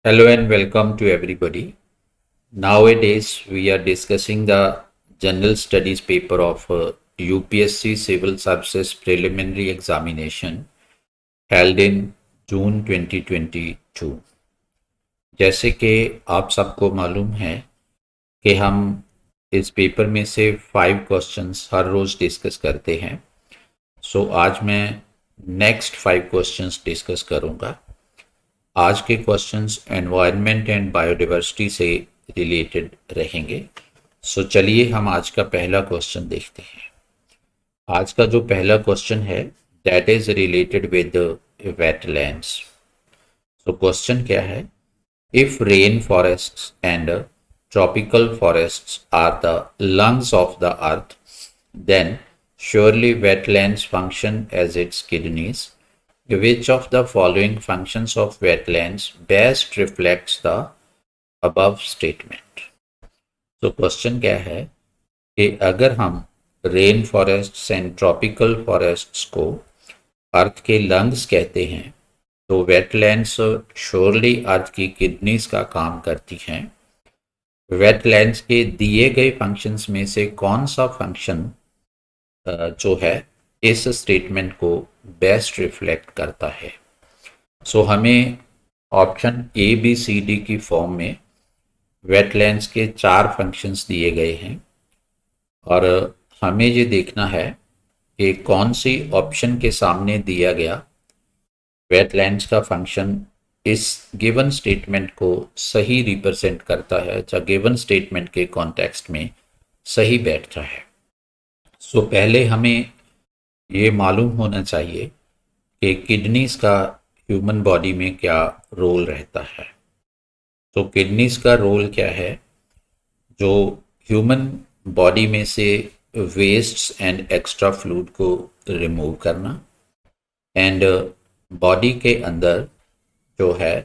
Hello and welcome to everybody. Nowadays, we are discussing the General Studies paper of UPSC Civil Services Preliminary Examination held in जून 2022। जैसे कि आप सबको मालूम है कि हम इस पेपर में से 5 क्वेश्चंस हर रोज़ डिस्कस करते हैं। आज मैं नेक्स्ट 5 क्वेश्चंस डिस्कस करूँगा। आज के क्वेश्चंस एनवायरनमेंट एंड बायोडाइवर्सिटी से रिलेटेड रहेंगे। चलिए हम आज का पहला क्वेश्चन देखते हैं। आज का जो पहला क्वेश्चन है that is related with wetlands. Question क्या है? If rain forests and tropical forests are the lungs of the earth, then surely wetlands function as its kidneys. Which of the following functions of wetlands best reflects the above statement? तो question क्या है कि अगर हम rain forests and tropical forests को अर्थ के lungs कहते हैं तो वेटलैंड्स श्योरली अर्थ की किडनीज का काम करती हैं। वेटलैंड्स के दिए गए फंक्शंस में से कौन सा फंक्शन जो है इस स्टेटमेंट को बेस्ट रिफ्लेक्ट करता है? हमें option A B C D की फॉर्म में वेटलैंड्स के 4 फंक्शंस दिए गए हैं और हमें ये देखना है कि कौन सी ऑप्शन के सामने दिया गया वेटलैंड्स का फंक्शन इस गिवन स्टेटमेंट को सही रिप्रेजेंट करता है या गिवन स्टेटमेंट के कॉन्टेक्स्ट में सही बैठता है। पहले हमें ये मालूम होना चाहिए कि किडनीज का ह्यूमन बॉडी में क्या रोल रहता है। किडनीज का रोल क्या है? जो ह्यूमन बॉडी में से वेस्ट्स एंड एक्स्ट्रा फ्लूइड को रिमूव करना एंड बॉडी के अंदर जो है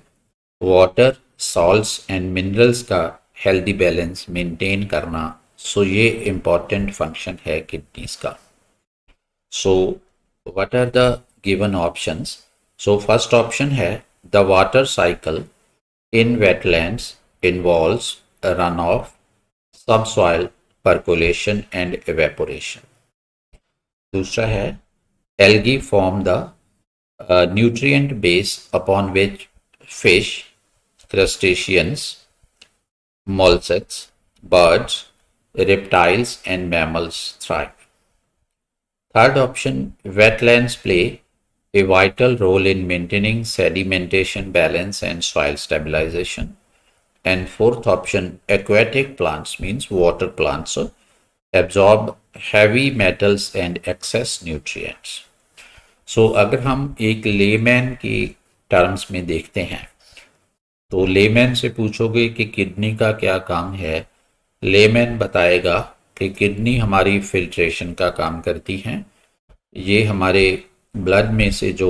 वाटर, सॉल्ट्स एंड मिनरल्स का हेल्दी बैलेंस मेंटेन करना। ये इम्पॉर्टेंट फंक्शन है किडनीज का। What are the given options? First option है the water cycle in wetlands involves run off, subsoil, percolation and evaporation। दूसरा है algae form the nutrient base upon which fish, crustaceans, mollusks, birds, reptiles and mammals thrive। Third option, wetlands play a vital role in maintaining sedimentation balance and soil stabilization। And fourth option, aquatic plants means water plants absorb heavy metals and excess nutrients। अगर हम एक layman की terms में देखते हैं तो layman से पूछोगे कि किडनी का क्या काम है, लेमैन बताएगा कि किडनी हमारी फिल्ट्रेशन का काम करती हैं। ये हमारे ब्लड में से जो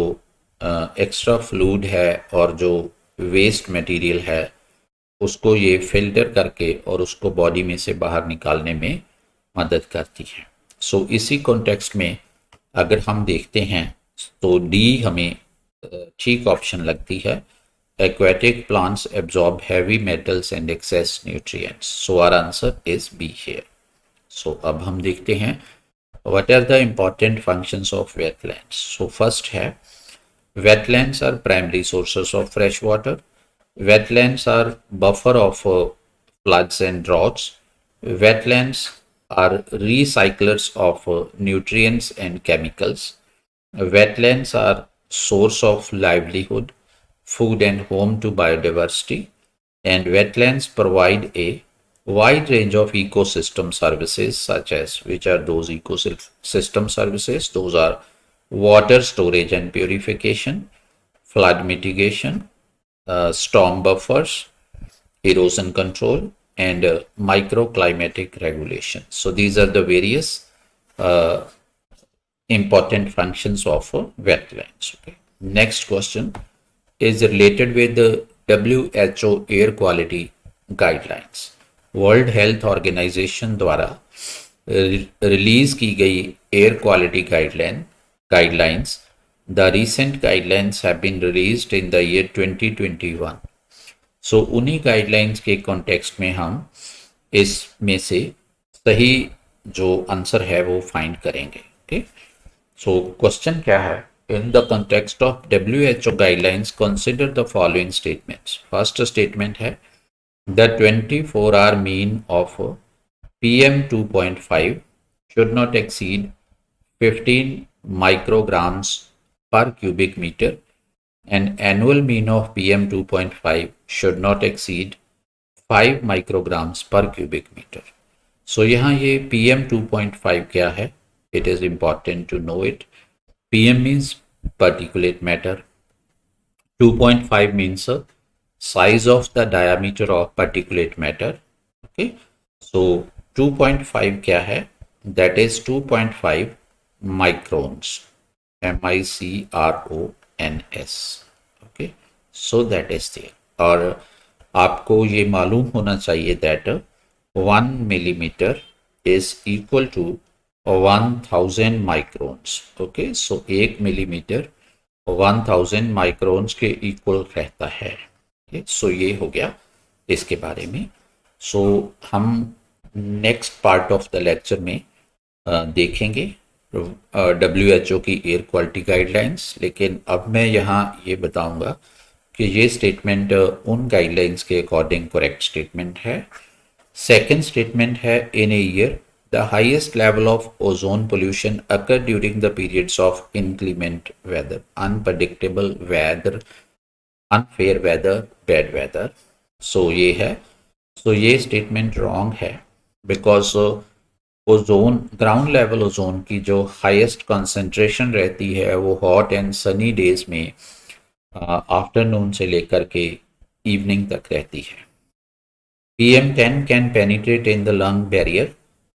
एक्स्ट्रा फ्लूइड है और जो वेस्ट मटेरियल है उसको ये फिल्टर करके और उसको बॉडी में से बाहर निकालने में मदद करती है। इसी कॉन्टेक्स्ट में अगर हम देखते हैं तो डी हमें ठीक ऑप्शन लगती है। Aquatic plants absorb heavy metals and excess nutrients. Our answer is B here. अब हम देखते हैं what are the important functions of wetlands. First है wetlands are primary sources of fresh water. Wetlands are buffer of floods and droughts. Wetlands are recyclers of nutrients and chemicals. Wetlands are source of livelihood, food and home to biodiversity. And wetlands provide a wide range of ecosystem services such as, which are those ecosystem services? Those are water storage and purification, flood mitigation, storm buffers, erosion control, and microclimatic regulation. These are the various important functions of wetlands. Okay. Next question is related with the WHO air quality guidelines। World health organisation द्वारा release की गई air quality guidelines। The recent guidelines have been released in the year 2021। सो उन्हीं guidelines के context में हम इसमें से सही जो आंसर है वो फाइंड करेंगे। ओके, सो क्वेश्चन क्या है? In the context of WHO guidelines, consider the following statements. First statement है the 24-hour mean of PM 2.5 should not exceed 15 micrograms per cubic meter and annual mean of PM 2.5 should not exceed 5 micrograms per cubic meter. So यहाँ ये PM 2.5 क्या है? It is important to know it. PM means particulate matter. 2.5 means size of the diameter of particulate matter. Okay, so 2.5 क्या है? That is 2.5 microns. MICRONS. Okay, so that is there. और आपको ये मालूम होना चाहिए that 1 millimeter is equal to 1000 microns. Okay, so 1 millimetre 1000 microns के equal रहता है। ओके, सो ये हो गया इसके बारे में। सो हम next part of the lecture में देखेंगे WHO की एयर क्वालिटी गाइडलाइंस, लेकिन अब मैं यहाँ ये बताऊंगा कि ये स्टेटमेंट उन गाइडलाइंस के अकॉर्डिंग करेक्ट स्टेटमेंट है। सेकेंड स्टेटमेंट है in a year the highest level of ozone pollution occur during the periods of inclement weather, unpredictable weather, unfair weather, bad weather. So ये है, so ये statement wrong है because ozone ground level ozone की जो highest concentration रहती है वो hot and Sunny days में आफ्टरनून से लेकर के इवनिंग तक रहती है। PM10 can penetrate in the lung barrier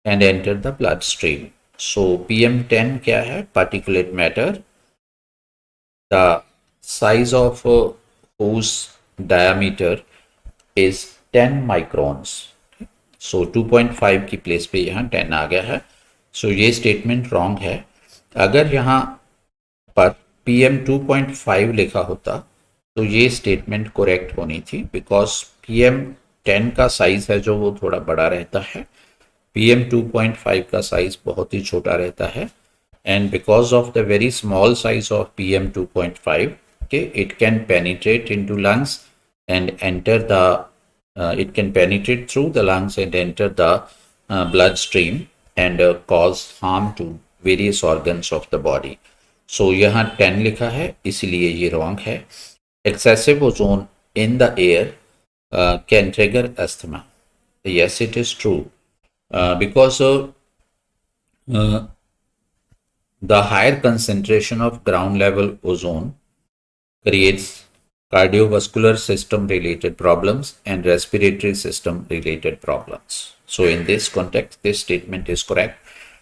and enter the bloodstream. So PM10 क्या है? Particulate matter, the size of whose diameter is 10 microns. So 2.5 की प्लेस पे यहाँ 10 आ गया है। So ये स्टेटमेंट रॉन्ग है। अगर यहाँ पर PM 2.5 लिखा होता तो ये स्टेटमेंट करेक्ट होनी थी, बिकॉज PM 10 का साइज है जो वो थोड़ा बड़ा रहता है, PM 2.5 का साइज बहुत ही छोटा रहता है, and because of the very small size of PM 2.5 it can penetrate into lungs and enter the it can penetrate through the lungs and enter the bloodstream and cause harm to various organs of the body. So यहाँ 10 लिखा है इसलिए ये wrong है। Excessive ozone in the air can trigger asthma. Yes, it is true. Because the higher concentration of ground level ozone creates cardiovascular system related problems and respiratory system related problems. So in this context, this statement is correct.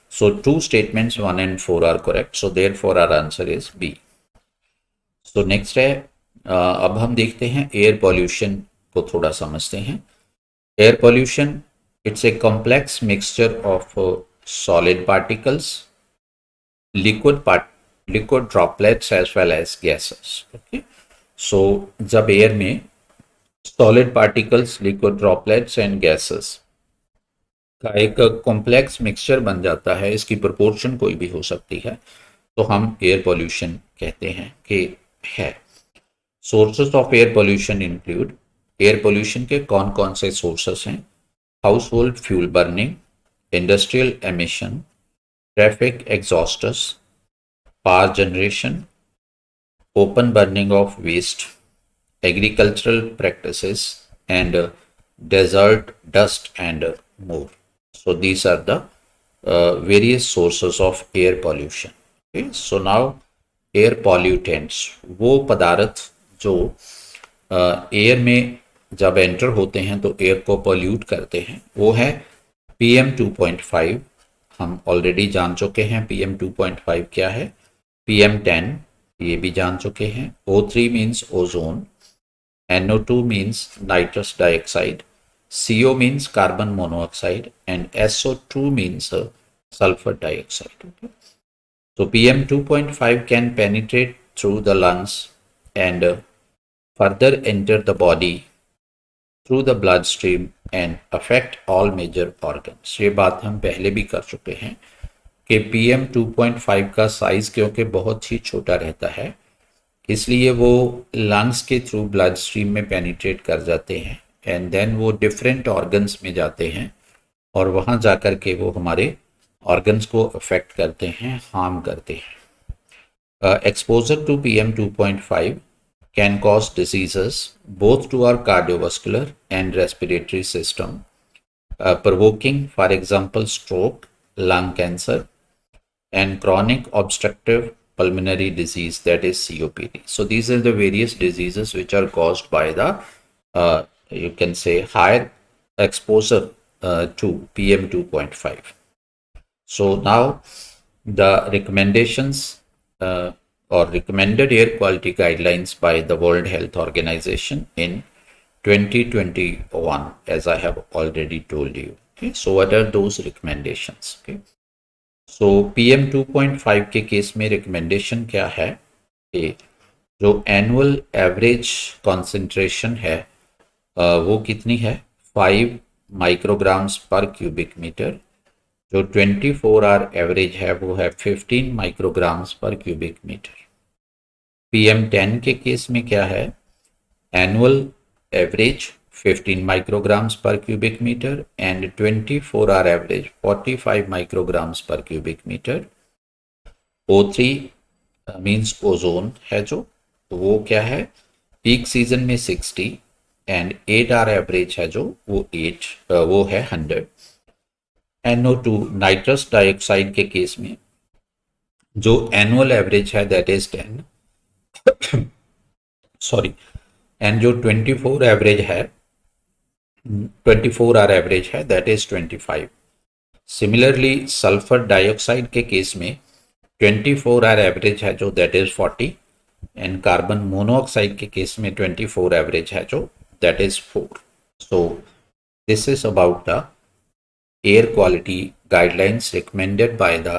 So two statements 1 and 4 are correct. So therefore our answer is B. So next है, अब हम देखते हैं air pollution को थोड़ा समझते हैं। Air pollution it's a complex mixture of solid particles, liquid droplets as well as gases. Okay, so जब एयर में solid particles, liquid droplets and gases का एक कॉम्प्लेक्स मिक्सचर बन जाता है, इसकी प्रोपोर्शन कोई भी हो सकती है, तो हम एयर पॉल्यूशन कहते हैं कि है। Sources of air pollution include, air pollution के कौन कौन से सोर्सेस हैं? Household fuel burning, industrial emission, traffic exhausters, power generation, open burning of waste, agricultural practices, and desert dust and more. So these are the various sources of air pollution. Okay, so now air pollutants, वो पदार्थ जो air में जब enter होते हैं तो air को pollute करते हैं, वो है PM 2.5। हम ऑलरेडी जान चुके हैं PM 2.5 क्या है। PM 10 ये भी जान चुके हैं। O3 means ozone, NO2 means nitrous dioxide, CO means carbon monoxide and SO2 means sulphur dioxide. So PM 2.5 can penetrate through the lungs and further enter the body through the blood stream and affect all major organs. ये बात हम पहले भी कर चुके हैं कि PM2.5 का साइज क्योंकि बहुत ही छोटा रहता है, इसलिए वो लंग्स के थ्रू ब्लड स्ट्रीम में पेनिट्रेट कर जाते हैं एंड देन वो डिफरेंट ऑर्गन्स में जाते हैं और वहाँ जाकर के वो हमारे ऑर्गन्स को अफेक्ट करते हैं, हार्म करते हैं। Exposure to PM2.5 can cause diseases both to our cardiovascular and respiratory system, provoking, for example, stroke, lung cancer, and chronic obstructive pulmonary disease, that is COPD. So these are the various diseases which are caused by the, you can say, higher exposure to PM2.5. So now the recommendations or recommended air quality guidelines by the World Health Organization in 2021, as I have already told you. Okay, so what are those recommendations? Okay, so PM2.5 के case में recommendation क्या है कि जो annual average concentration है वो कितनी है 5 माइक्रोग्राम्स पर क्यूबिक मीटर। जो 24 आवर एवरेज है वो है 15 micrograms per cubic metre. PM10 के केस में क्या है annual average 15 micrograms per cubic metre and 24 hour average 45 micrograms per cubic metre. O3 means ozone है जो वो क्या है पीक सीजन में 60 एंड 8 आवर एवरेज है जो वो है 100। NO2 नाइट्रस डाइऑक्साइड के केस में जो एनुअल एवरेज है दैट इज 10 सॉरी एंड जो 24 एवरेज है 24 आवर एवरेज है that is 25। Similarly sulphur dioxide के केस में 24 आवर एवरेज है जो that is 40 and carbon monoxide के केस में 24 एवरेज है जो that is 4। So this is about the air quality guidelines recommended by the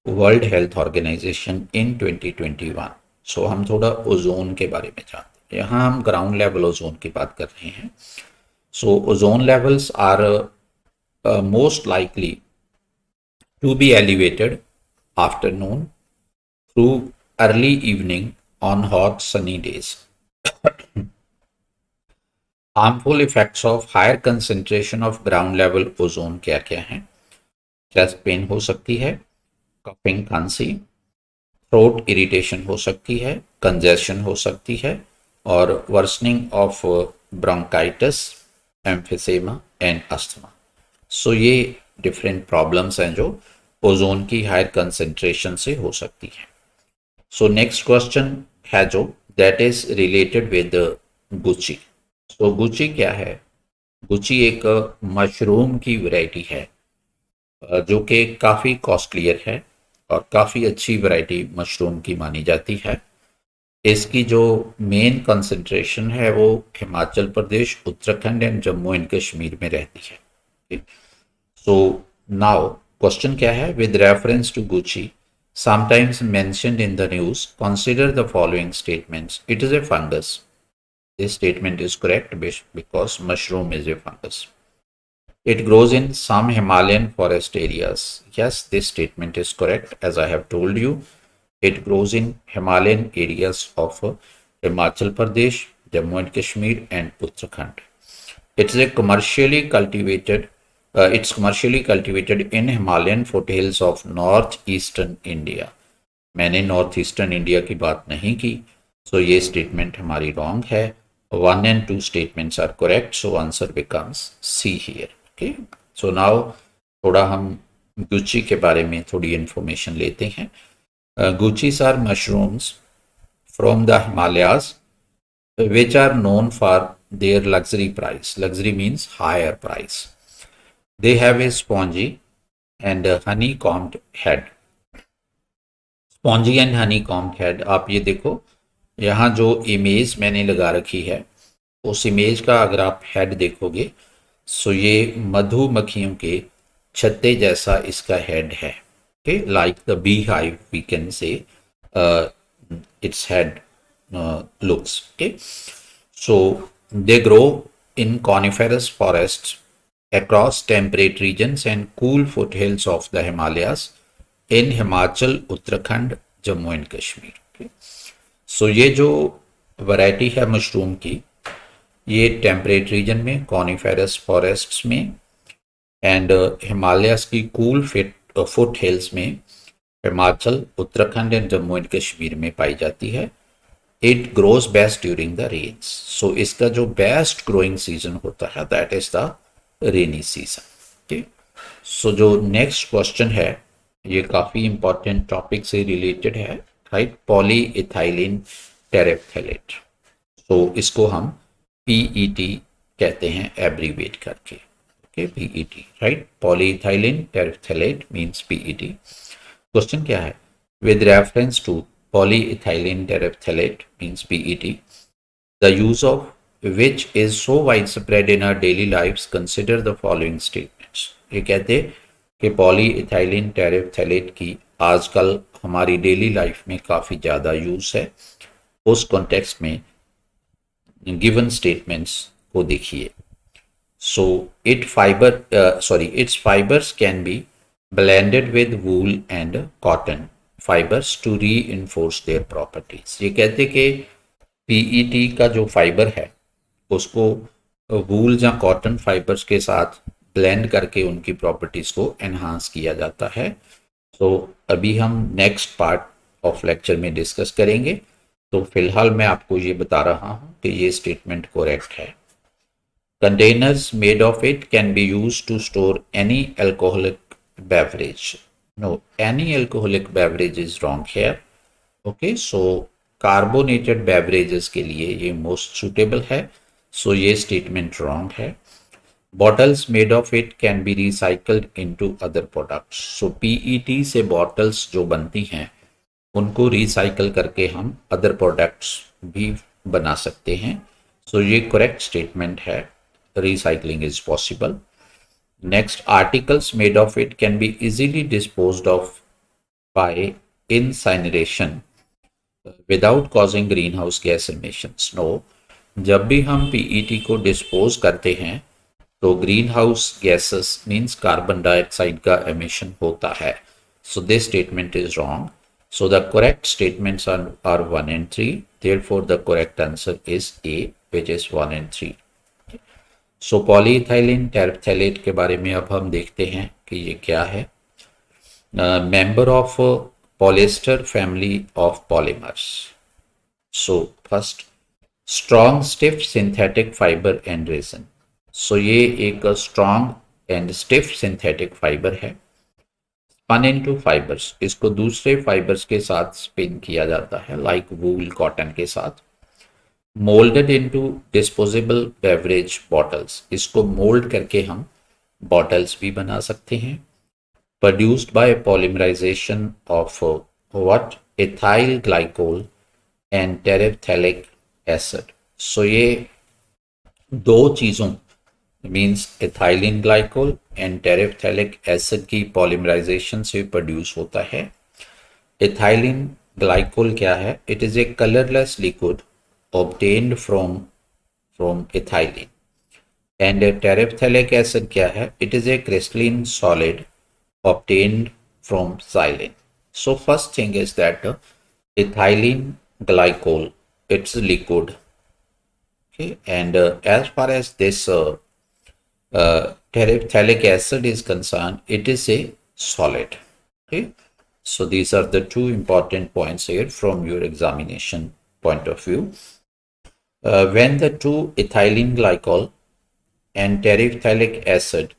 World Health Organization in 2021. So हम थोड़ा ओजोन के बारे में जानते हैं। यहाँ हम ग्राउंड लेवल ओजोन की बात कर रहे हैं। So ozone levels are most likely to be elevated afternoon through early evening on hot sunny days. Harmful effects of higher concentration of ground level ozone क्या क्या हैं? चेस्ट पेन हो सकती है, कफिंग खांसी, थ्रोट इरिटेशन हो सकती है, कंजेशन हो सकती है और worsening of bronchitis, emphysema and asthma. So ये डिफरेंट प्रॉब्लम्स हैं जो ओजोन की हायर कंसेंट्रेशन से हो सकती है। सो नेक्स्ट क्वेश्चन है जो that is related with Gucci. तो गुची क्या है? गुची एक मशरूम की वैरायटी है जो कि काफ़ी कॉस्टलियर है और काफ़ी अच्छी वैरायटी मशरूम की मानी जाती है। इसकी जो मेन कंसंट्रेशन है वो हिमाचल प्रदेश, उत्तराखंड एंड जम्मू एंड कश्मीर में रहती है। सो नाउ क्वेश्चन क्या है? With reference to gucchi sometimes mentioned in the news consider the following statements. It is a fungus. This statement is correct because mushroom is a fungus. It grows in some Himalayan forest areas. Yes, this statement is correct. As I have told you, it grows in Himalayan areas of Himachal Pradesh, Jammu and Kashmir, and Uttarakhand. It's commercially cultivated in Himalayan foothills of northeastern India. मैंने north eastern India की बात नहीं की, so ये statement हमारी wrong है। 1 and 2 statements are correct, so answer becomes C here. Okay, so now थोड़ा हम गुची के बारे में थोड़ी इंफॉर्मेशन लेते हैं। Guchhis are mushrooms from the Himalayas which are known for their luxury price. Luxury means higher price. They have a spongy and a honeycombed head. Spongy and honeycombed head. आप ये देखो यहाँ जो इमेज मैंने लगा रखी है उस इमेज का अगर आप हेड देखोगे सो ये मधुमक्खियों के छत्ते जैसा इसका हेड है। Okay, like the bee hive we can say its head looks. Okay, so they grow in coniferous forests across temperate regions and cool foothills of the Himalayas in Himachal, Uttarakhand, Jammu and Kashmir. Okay. So ये जो variety है mushroom की, ये temperate region में, coniferous forests में and Himalayas की cool foothills में, Himachal, Uttarakhand and Jammu and Kashmir में पाई जाती है. It grows best during the rains. So इसका जो बेस्ट ग्रोइंग सीजन होता है that is the rainy season. Okay. So जो नेक्स्ट क्वेश्चन है ये काफ़ी इंपॉर्टेंट टॉपिक से रिलेटेड है, right. Polyethylene terephthalate. So इसको हम पीईटी कहते हैं एब्रीवेट करके. Okay, PET, right. Polyethylene terephthalate means PET. Question क्या है? With reference to polyethylene terephthalate means PET, the use of which is so widespread in our daily lives, consider the following statements. ये कहते कि polyethylene terephthalate की आजकल हमारी daily life में काफ़ी ज़्यादा यूज़ है. उस कॉन्टेक्स्ट में गिवन स्टेटमेंट्स को देखिए. सो its fibers can be blended with wool and cotton fibers to reinforce their properties. ये कहते कि पीईटी का जो फाइबर है उसको वूल या कॉटन फाइबर्स के साथ ब्लेंड करके उनकी प्रॉपर्टीज को एनहांस किया जाता है. तो अभी हम नेक्स्ट पार्ट ऑफ लेक्चर में डिस्कस करेंगे. तो फिलहाल मैं आपको ये बता रहा हूँ कि ये स्टेटमेंट करेक्ट है. Containers made of it can be used to store any alcoholic beverage. No, any alcoholic beverage is wrong here. Okay, so carbonated beverages के लिए ये most suitable है. So ये statement wrong है. Bottles made of it can be recycled into other products. So PET से bottles जो बनती हैं उनको recycle करके हम other products भी बना सकते हैं. So ये correct statement है. Recycling is possible. Next, articles made of it can be easily disposed of by incineration without causing greenhouse gas emissions. No, जब भी हम PET को डिस्पोज करते हैं तो green house gases means carbon dioxide का emission होता है. So this statement is wrong. So the correct statements are 1 and 3. Therefore, the correct answer is A, which is 1 and 3. So polyethylene टेरेफ्थैलेट के बारे में अब हम देखते हैं कि ये क्या है. Member of polyester family of polymers. So first, strong stiff synthetic fibre and resin. So ये एक strong and stiff synthetic fibre है. स्पन इनटू फाइबर्स, इसको दूसरे फाइबर्स के साथ स्पिन किया जाता है लाइक वूल कॉटन के साथ. Moulded into disposable beverage bottles, इसको मोल्ड करके हम बॉटल्स भी बना सकते हैं. Produced by polymerisation of what, ethyl glycol and terephthalic acid. So ये दो चीज़ों means ethylene glycol and terephthalic acid की पॉलीमराइजेशन से प्रोड्यूस होता है. एथाइलिन ग्लाइकोल क्या है? It is a colourless liquid obtained from ethylene. And terephthalic acid क्या है? It is a crystalline solid obtained from xylene. So first thing is that ethylene glycol, it's liquid. Okay, and as far as this terephthalic acid is concerned, it is a solid. Okay, so these are the two important points here from your examination point of view. When the two ethylene glycol and terephthalic acid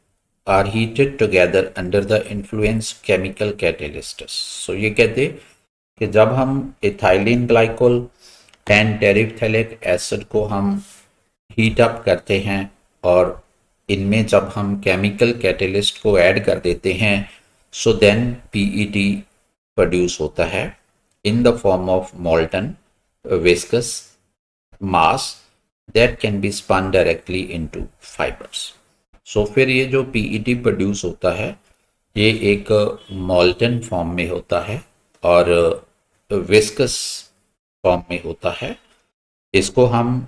are heated together under the influence chemical catalysts. So ये कहते कि जब हम ethylene glycol and terephthalic acid को हम heat up करते हैं और इनमें जब हम केमिकल कैटलिस्ट को ऐड कर देते हैं, सो देन PET प्रोड्यूस होता है in the form of molten viscous mass that can be spun directly into fibers. So फिर ये जो PET प्रोड्यूस होता है ये एक molten फॉर्म में होता है और विस्कस फॉर्म में होता है. इसको हम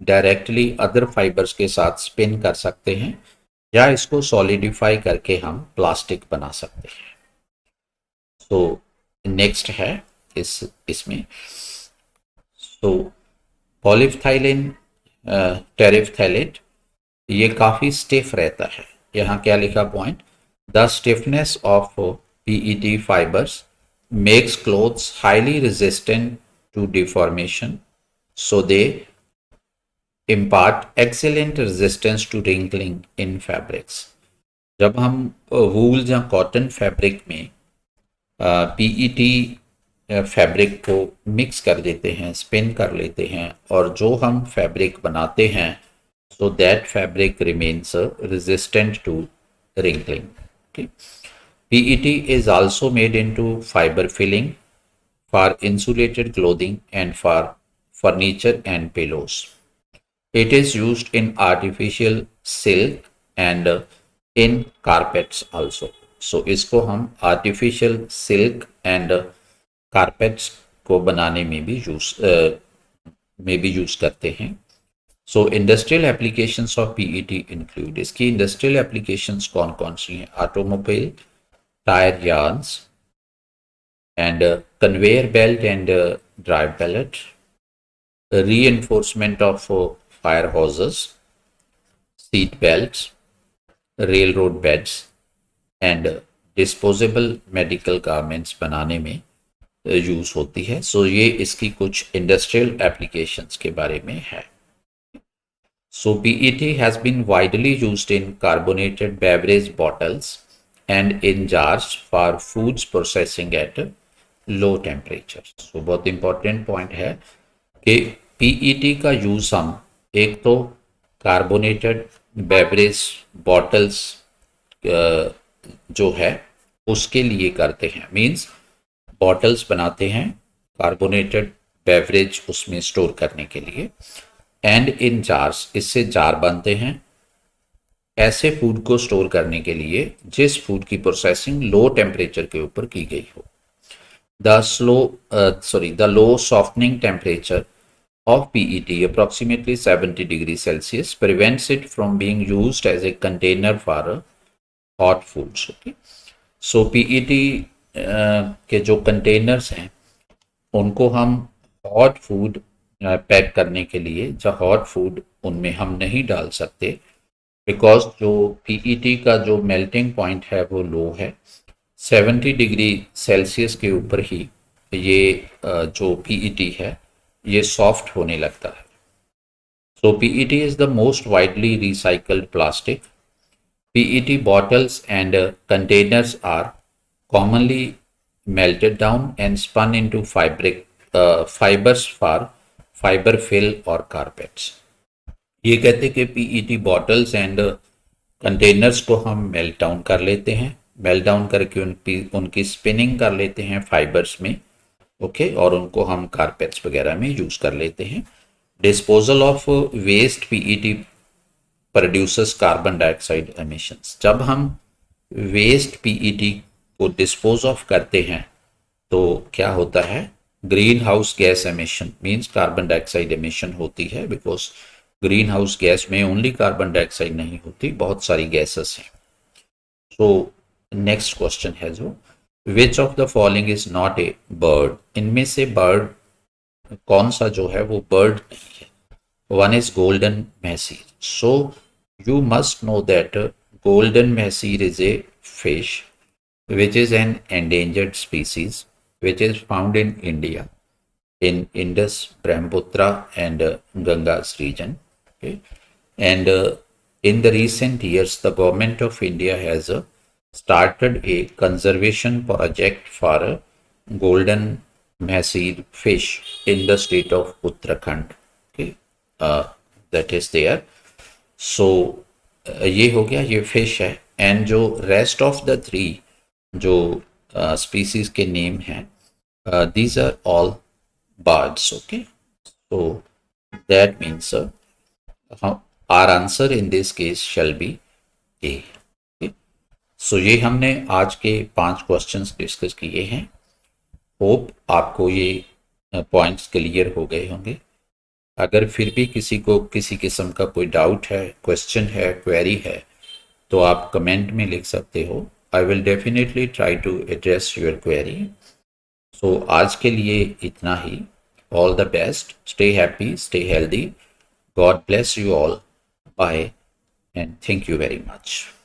डायरेक्टली अदर फाइबर्स के साथ स्पिन कर सकते हैं, या इसको सॉलिडिफाई करके हम प्लास्टिक बना सकते हैं। तो नेक्स्ट है इसमें, तो पॉलीफ्थाइलिन टेरिफ्थैलेट, ये काफ़ी स्टिफ रहता है। यहाँ क्या लिखा point, the stiffness of PET fibres makes clothes highly resistant to deformation, so they impart excellent resistance to wrinkling in fabrics. जब हम वूल या कॉटन फैब्रिक में पीईटी फैब्रिक को मिक्स कर देते हैं, स्पिन कर लेते हैं, और जो हम फैब्रिक बनाते हैं, so that fabric remains resistant to wrinkling. Okay. PET is also made into fiber filling for insulated clothing and for furniture and pillows. It is used in artificial silk and in carpets also. So इसको हम artificial silk and carpets को बनाने में भी use करते हैं। So industrial applications of PET include, इसकी industrial applications कौन कौन सी हैं, automobile, tire yarns, and conveyor belt and drive pellet, reinforcement of fire hoses, seat belts, railroad beds, and disposable medical garments बनाने में यूज होती है। सो ये इसकी कुछ इंडस्ट्रियल एप्लीकेशंस के बारे में है। So PET has been widely used in carbonated beverage bottles and in jars for foods processing at low temperature. So बहुत important point है कि PET का यूज हम एक तो कार्बोनेटेड बेवरेज बॉटल्स जो है उसके लिए करते हैं, मींस बॉटल्स बनाते हैं कार्बोनेटेड बेवरेज उसमें स्टोर करने के लिए, एंड इन जार्स, इससे जार बनते हैं ऐसे फूड को स्टोर करने के लिए जिस फूड की प्रोसेसिंग लो टेम्परेचर के ऊपर की गई हो। The low softening temperature of PET, approximately 70 degrees Celsius, prevents it from being used as a container for hot foods. Okay, so PET के जो कंटेनर्स हैं उनको हम हॉट फूड पैक करने के लिए, जो हॉट फूड उनमें हम नहीं डाल सकते, बिकॉज जो PET का जो मेल्टिंग पॉइंट है वो लो है, 70 डिग्री सेल्सियस के ऊपर ही ये जो PET है ये सॉफ्ट होने लगता है। सो PET is the most widely recycled plastic. PET bottles and containers are commonly melted down and spun into fibers for fiber fill or carpets. ये कहते हैं कि PET bottles and containers को हम मेल्ट डाउन कर लेते हैं, मेल्ट डाउन करके उनकी स्पिनिंग कर लेते हैं फाइबर्स में, ओके, और उनको हम कारपेट्स वगैरह में यूज कर लेते हैं। Disposal of waste PET produces carbon dioxide emissions. जब हम वेस्ट PET को डिस्पोज ऑफ करते हैं तो क्या होता है, green house gas emission, means carbon dioxide emission होती है, बिकॉज ग्रीन हाउस गैस में ओनली कार्बन डाइऑक्साइड नहीं होती, बहुत सारी गैसेस हैं। सो नेक्स्ट क्वेश्चन है जो, which of the following is not a bird, इनमें से बर्ड कौन सा जो है वो बर्ड नहीं है। One is golden mahseer. So you must know that golden mahseer is a fish which is an endangered species which is found in India in Indus, Brahmaputra and Ganges region. Okay, and in the recent years the government of India has started a conservation project for golden mahseer fish in the state of Uttarakhand. Okay, that is there. So ये हो गया, ये fish है, and जो rest of the 3 जो species के name हैं, these are all birds. Okay, so that means our answer in this case shall be A. सो ये हमने आज के 5 क्वेश्चंस डिस्कस किए हैं। होप आपको ये पॉइंट्स क्लियर हो गए होंगे। अगर फिर भी किसी को किसी किस्म का कोई डाउट है, क्वेश्चन है, क्वेरी है, तो आप कमेंट में लिख सकते हो। I will definitely try to address your query. So आज के लिए इतना ही। All the best, stay happy, stay healthy, God bless you all, bye and thank you very much.